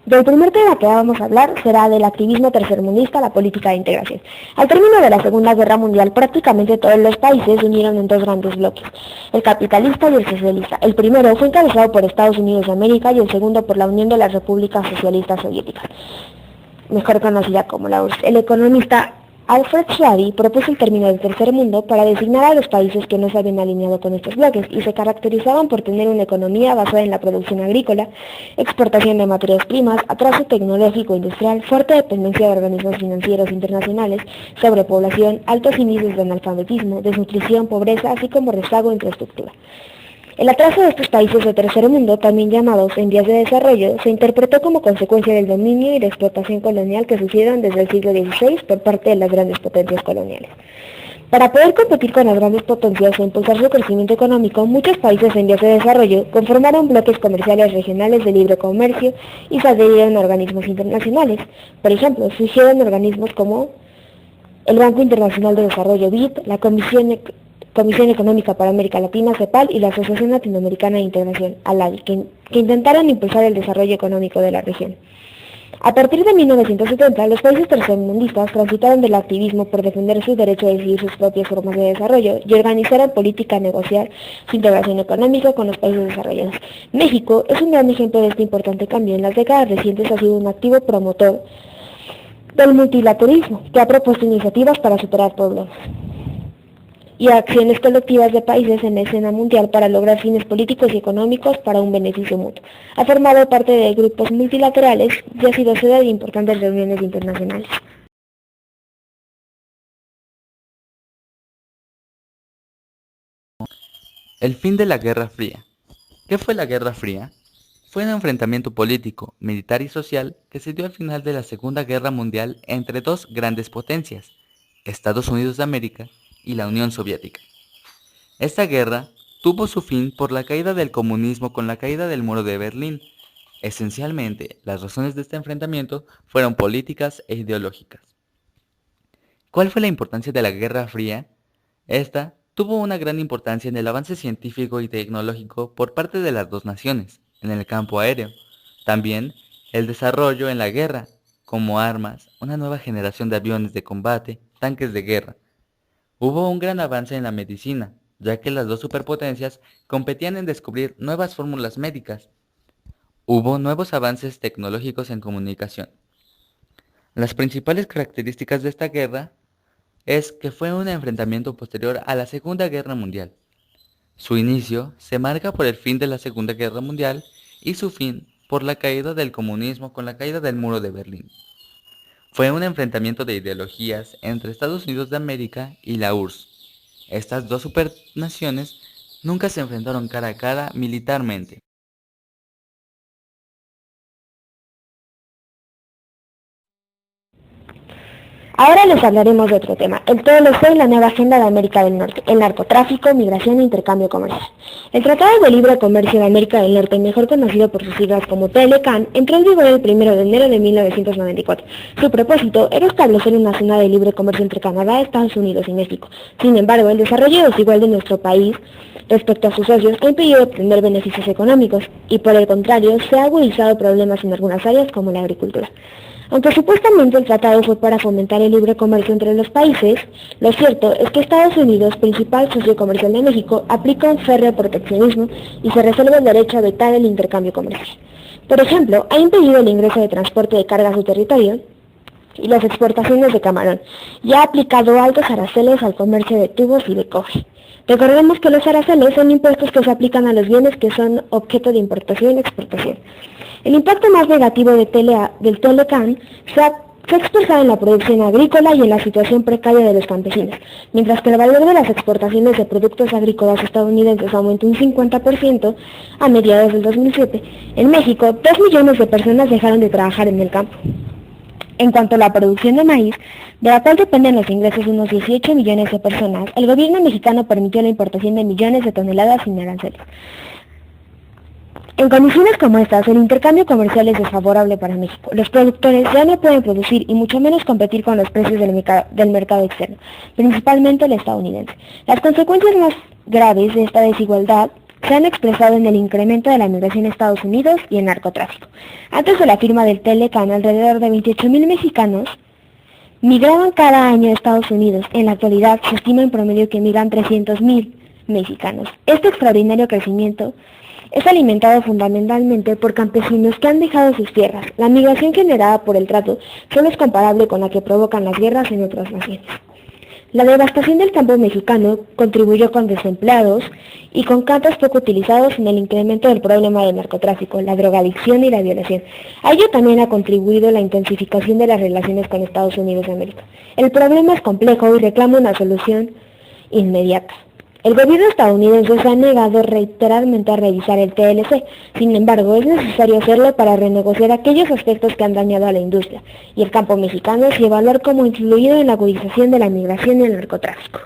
Del primer tema que vamos a hablar será del activismo tercermundista, la política de integración. Al término de la Segunda Guerra Mundial, prácticamente todos los países se unieron en dos grandes bloques, el capitalista y el socialista. El primero fue encabezado por Estados Unidos de América y el segundo por la Unión de las Repúblicas Socialistas Soviéticas, mejor conocida como la URSS. El economista Alfred Schwabi propuso el término del tercer mundo para designar a los países que no se habían alineado con estos bloques y se caracterizaban por tener una economía basada en la producción agrícola, exportación de materias primas, atraso tecnológico industrial, fuerte dependencia de organismos financieros internacionales, sobrepoblación, altos índices de analfabetismo, desnutrición, pobreza, así como rezago de infraestructura. El atraso de estos países de tercer mundo, también llamados en vías de desarrollo, se interpretó como consecuencia del dominio y la explotación colonial que sufrieron desde el siglo XVI por parte de las grandes potencias coloniales. Para poder competir con las grandes potencias e impulsar su crecimiento económico, muchos países en vías de desarrollo conformaron bloques comerciales regionales de libre comercio y se adherieron a organismos internacionales. Por ejemplo, surgieron organismos como el Banco Internacional de Desarrollo BID, la Comisión Económica para América Latina, CEPAL, y la Asociación Latinoamericana de Integración, ALADI, que intentaron impulsar el desarrollo económico de la región. A partir de 1970, los países tercermundistas transitaron del activismo por defender su derecho a decidir sus propias formas de desarrollo y organizaron política a negociar su integración económica con los países desarrollados. México es un gran ejemplo de este importante cambio. En las décadas recientes ha sido un activo promotor del multilateralismo, que ha propuesto iniciativas para superar problemas y acciones colectivas de países en la escena mundial para lograr fines políticos y económicos para un beneficio mutuo. Ha formado parte de grupos multilaterales y ha sido sede de importantes reuniones internacionales. El fin de la Guerra Fría. ¿Qué fue la Guerra Fría? Fue un enfrentamiento político, militar y social que se dio al final de la Segunda Guerra Mundial entre dos grandes potencias, Estados Unidos de América y la Unión Soviética. Esta guerra tuvo su fin por la caída del comunismo con la caída del muro de Berlín. Esencialmente, las razones de este enfrentamiento fueron políticas e ideológicas. ¿Cuál fue la importancia de la Guerra Fría? Esta tuvo una gran importancia en el avance científico y tecnológico por parte de las dos naciones, en el campo aéreo. También el desarrollo en la guerra, como armas, una nueva generación de aviones de combate, tanques de guerra. Hubo un gran avance en la medicina, ya que las dos superpotencias competían en descubrir nuevas fórmulas médicas. Hubo nuevos avances tecnológicos en comunicación. Las principales características de esta guerra es que fue un enfrentamiento posterior a la Segunda Guerra Mundial. Su inicio se marca por el fin de la Segunda Guerra Mundial y su fin por la caída del comunismo con la caída del muro de Berlín. Fue un enfrentamiento de ideologías entre Estados Unidos de América y la URSS. Estas dos supernaciones nunca se enfrentaron cara a cara militarmente. Ahora les hablaremos de otro tema, el TLC y la nueva agenda de América del Norte, el narcotráfico, migración e intercambio comercial. El Tratado de Libre Comercio de América del Norte, mejor conocido por sus siglas como TLCAN, entró en vigor el 1 de enero de 1994. Su propósito era establecer una zona de libre comercio entre Canadá, Estados Unidos y México. Sin embargo, el desarrollo desigual de nuestro país respecto a sus socios ha impedido obtener beneficios económicos y, por el contrario, se han agudizado problemas en algunas áreas como la agricultura. Aunque supuestamente el tratado fue para fomentar el libre comercio entre los países, lo cierto es que Estados Unidos, principal socio comercial de México, aplica un férreo proteccionismo y se reserva el derecho a vetar el intercambio comercial. Por ejemplo, ha impedido el ingreso de transporte de carga a su territorio y las exportaciones de camarón, y ha aplicado altos aranceles al comercio de tubos y de cobre. Recordemos que los aranceles son impuestos que se aplican a los bienes que son objeto de importación y exportación. El impacto más negativo del TLCAN se ha expresado en la producción agrícola y en la situación precaria de los campesinos, mientras que el valor de las exportaciones de productos agrícolas estadounidenses aumentó un 50% a mediados del 2007. En México, 2 millones de personas dejaron de trabajar en el campo. En cuanto a la producción de maíz, de la cual dependen los ingresos de unos 18 millones de personas, el gobierno mexicano permitió la importación de millones de toneladas sin aranceles. En condiciones como estas, el intercambio comercial es desfavorable para México. Los productores ya no pueden producir y mucho menos competir con los precios del mercado externo, principalmente el estadounidense. Las consecuencias más graves de esta desigualdad se han expresado en el incremento de la migración a Estados Unidos y el narcotráfico. Antes de la firma del TLCAN, alrededor de 28,000 mexicanos migraban cada año a Estados Unidos. En la actualidad se estima en promedio que migran 300,000 mexicanos. Este extraordinario crecimiento es alimentado fundamentalmente por campesinos que han dejado sus tierras. La migración generada por el trato solo es comparable con la que provocan las guerras en otras naciones. La devastación del campo mexicano contribuyó con desempleados y con campos poco utilizados en el incremento del problema del narcotráfico, la drogadicción y la violación. A ello también ha contribuido la intensificación de las relaciones con Estados Unidos de América. El problema es complejo y reclama una solución inmediata. El gobierno estadounidense se ha negado reiteradamente a revisar el TLC. Sin embargo, es necesario hacerlo para renegociar aquellos aspectos que han dañado a la industria y el campo mexicano y evaluar cómo ha influido en la agudización de la migración y el narcotráfico.